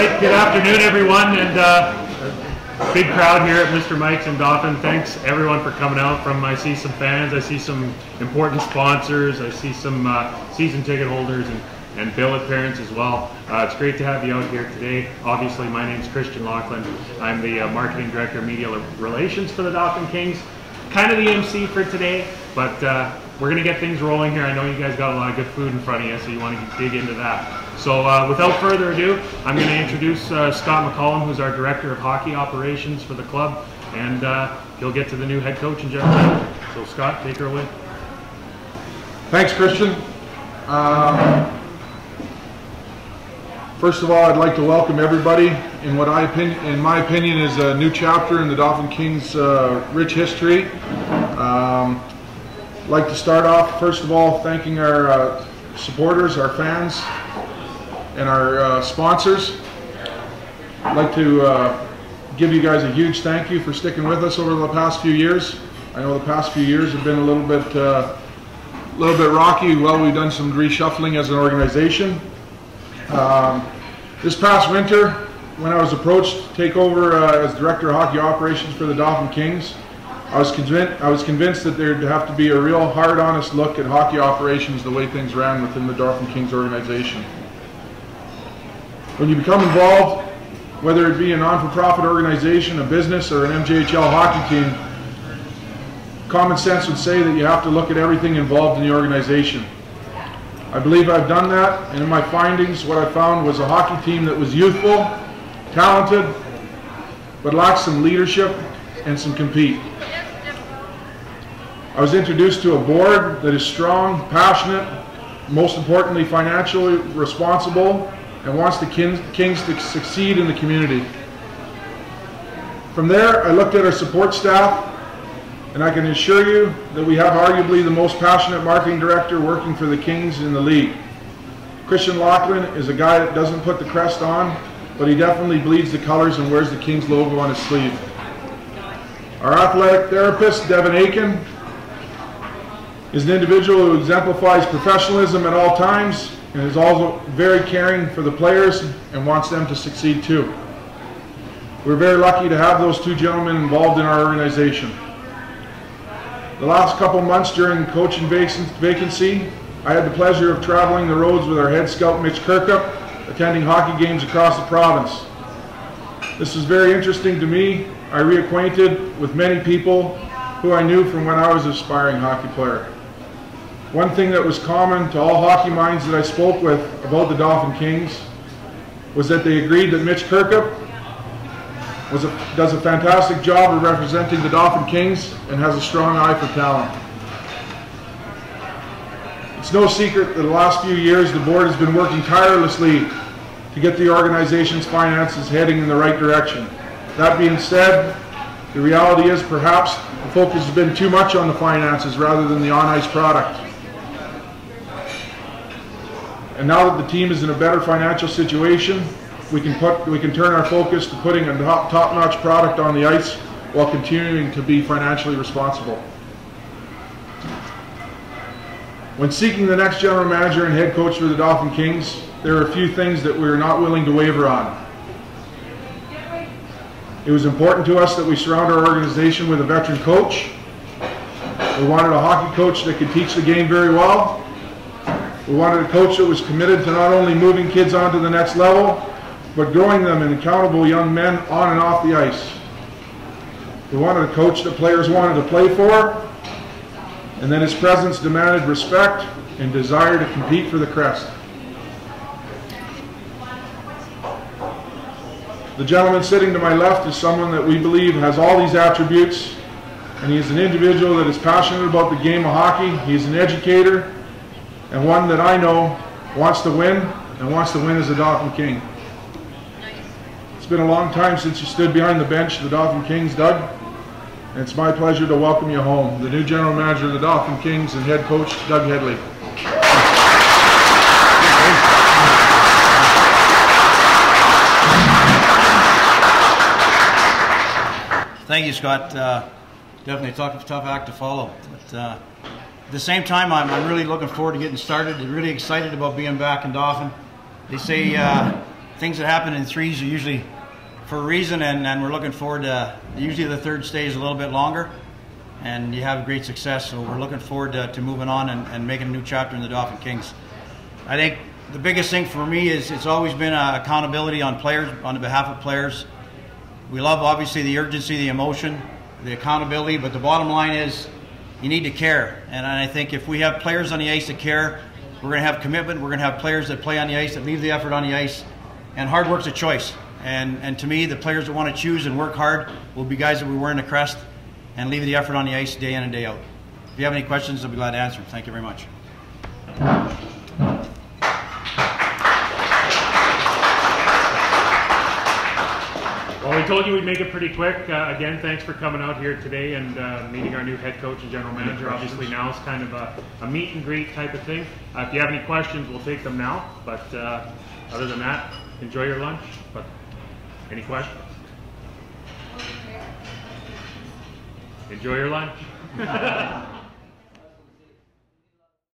right, good afternoon everyone, and big crowd here at Mr. Mike's in Dauphin. Thanks everyone for coming out. I see some fans, I see some important sponsors, I see some season ticket holders and billet parents as well. It's great to have you out here today. Obviously my name's Christian Laughlin. I'm the Marketing Director of Media Relations for the Dauphin Kings. Kind of the MC for today, but we're going to get things rolling here. I know you guys got a lot of good food in front of you, so you want to dig into that. So without further ado, I'm going to introduce Scott Mccallum, who's our Director of Hockey Operations for the club, and he'll get to the new head coach in just a minute. So Scott, take her away. Thanks, Christian. First of all, I'd like to welcome everybody in what in my opinion is a new chapter in the Dauphin Kings' rich history. I'd like to start off, first of all, thanking our supporters, our fans, and our sponsors. I'd like to give you guys a huge thank you for sticking with us over the past few years. I know the past few years have been a little bit rocky. Well, we've done some reshuffling as an organization. This past winter, when I was approached to take over as Director of Hockey Operations for the Dauphin Kings, I was convinced that there'd have to be a real hard, honest look at hockey operations, the way things ran within the Dauphin Kings organization. When you become involved, whether it be a non-for-profit organization, a business, or an MJHL hockey team, common sense would say that you have to look at everything involved in the organization. I believe I've done that, and in my findings, what I found was a hockey team that was youthful, talented, but lacked some leadership and some compete. I was introduced to a board that is strong, passionate, most importantly financially responsible, and wants the Kings to succeed in the community. From there, I looked at our support staff, and I can assure you that we have arguably the most passionate marketing director working for the Kings in the league. Christian Laughlin is a guy that doesn't put the crest on, but he definitely bleeds the colors and wears the Kings logo on his sleeve. Our athletic therapist, Devin Akin, is an individual who exemplifies professionalism at all times and is also very caring for the players and wants them to succeed too. We're very lucky to have those two gentlemen involved in our organization. The last couple months during coaching vacancy, I had the pleasure of traveling the roads with our head scout Mitch Kirkup, attending hockey games across the province. This was very interesting to me. I reacquainted with many people who I knew from when I was an aspiring hockey player. One thing that was common to all hockey minds that I spoke with about the Dauphin Kings was that they agreed that Mitch Kirkup does a fantastic job of representing the Dauphin Kings and has a strong eye for talent. It's no secret that the last few years the board has been working tirelessly to get the organization's finances heading in the right direction. That being said, the reality is perhaps the focus has been too much on the finances rather than the on-ice product. And now that the team is in a better financial situation, we can turn our focus to putting a top-notch product on the ice while continuing to be financially responsible. When seeking the next general manager and head coach for the Dauphin Kings, there are a few things that we are not willing to waver on. It was important to us that we surround our organization with a veteran coach. We wanted a hockey coach that could teach the game very well. We wanted a coach that was committed to not only moving kids on to the next level, but growing them in accountable young men on and off the ice. We wanted a coach that players wanted to play for, and that his presence demanded respect and desire to compete for the crest. The gentleman sitting to my left is someone that we believe has all these attributes, and he is an individual that is passionate about the game of hockey. He is an educator, and one that I know wants to win, and wants to win as a Dauphin King. It's been a long time since you stood behind the bench of the Dauphin Kings, Doug, and it's my pleasure to welcome you home, the new general manager of the Dauphin Kings and head coach, Doug Hedley. Thank you, Scott. Definitely a tough act to follow. But at the same time, I'm really looking forward to getting started and really excited about being back in Dauphin. They say things that happen in threes are usually for a reason, and we're looking forward to, usually the third stage is a little bit longer, and you have great success. So we're looking forward to moving on and making a new chapter in the Dauphin Kings. I think the biggest thing for me is it's always been accountability on players, on the behalf of players. We love, obviously, the urgency, the emotion, the accountability, but the bottom line is you need to care. And I think if we have players on the ice that care, we're going to have commitment. We're going to have players that play on the ice, that leave the effort on the ice. And hard work's a choice. And to me, the players that want to choose and work hard will be guys that we wear in the crest and leave the effort on the ice day in and day out. If you have any questions, I'll be glad to answer them. Thank you very much. Well, we told you we'd make it pretty quick. Again, thanks for coming out here today and meeting our new head coach and general manager. Obviously now it's kind of a meet and greet type of thing. If you have any questions, we'll take them now. But other than that, enjoy your lunch. But any questions? Enjoy your lunch.